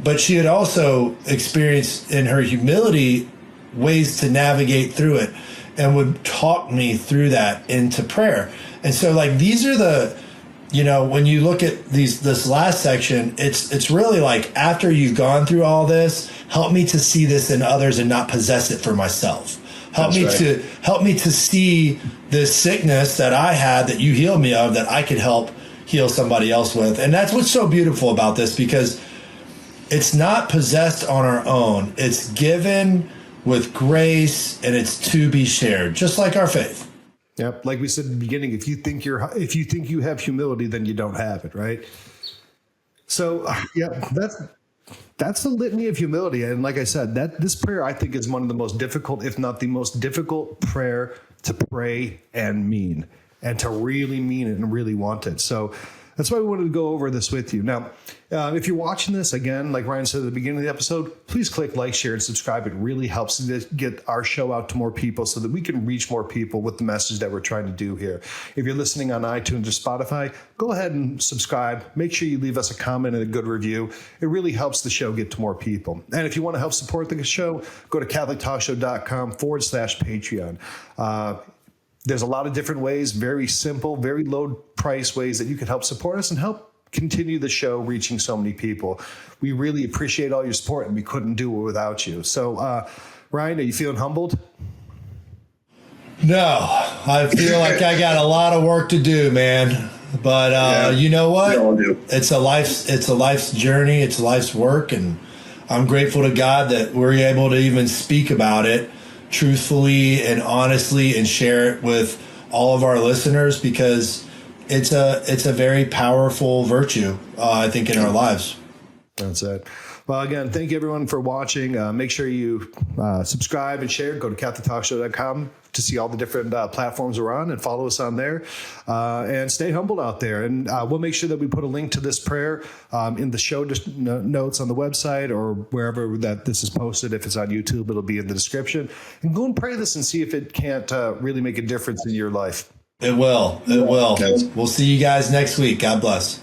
But she had also experienced in her humility ways to navigate through it and would talk me through that into prayer. And so like, these are the, you know, when you look at this last section, it's really like, after you've gone through all this, help me to see this in others and not possess it for myself. Help me to see this sickness that I had that you healed me of, that I could help heal somebody else with. And that's what's so beautiful about this, because it's not possessed on our own. It's given with grace, and it's to be shared, just like our faith. Yep. Like we said at the beginning, if you think you have humility, then you don't have it, right? So yeah, that's the litany of humility. And like I said, that this prayer, I think, is one of the most difficult, if not the most difficult prayer to pray and mean, and to really mean it and really want it. So that's why we wanted to go over this with you. Now, if you're watching this, again, like Ryan said at the beginning of the episode, please click like, share, and subscribe. It really helps to get our show out to more people so that we can reach more people with the message that we're trying to do here. If you're listening on iTunes or Spotify, go ahead and subscribe. Make sure you leave us a comment and a good review. It really helps the show get to more people. And if you want to help support the show, go to catholictalkshow.com/Patreon. There's a lot of different ways, very simple, very low price ways that you can help support us and help continue the show reaching so many people. We really appreciate all your support, and we couldn't do it without you. So, Ryan, are you feeling humbled? No, I feel like I got a lot of work to do, man. But you know what? We all do. It's a life's journey. It's life's work, and I'm grateful to God that we're able to even speak about it truthfully and honestly and share it with all of our listeners, because it's a very powerful virtue, I think, in our lives. That's it. Well, again, thank you everyone for watching. Make sure you subscribe and share. Go to catholictalkshow.com to see all the different platforms we're on, and follow us on there. And stay humbled out there. And we'll make sure that we put a link to this prayer in the show notes on the website, or wherever that this is posted. If it's on YouTube, it'll be in the description. And go and pray this and see if it can't really make a difference in your life. It will. It will. We'll see you guys next week. God bless.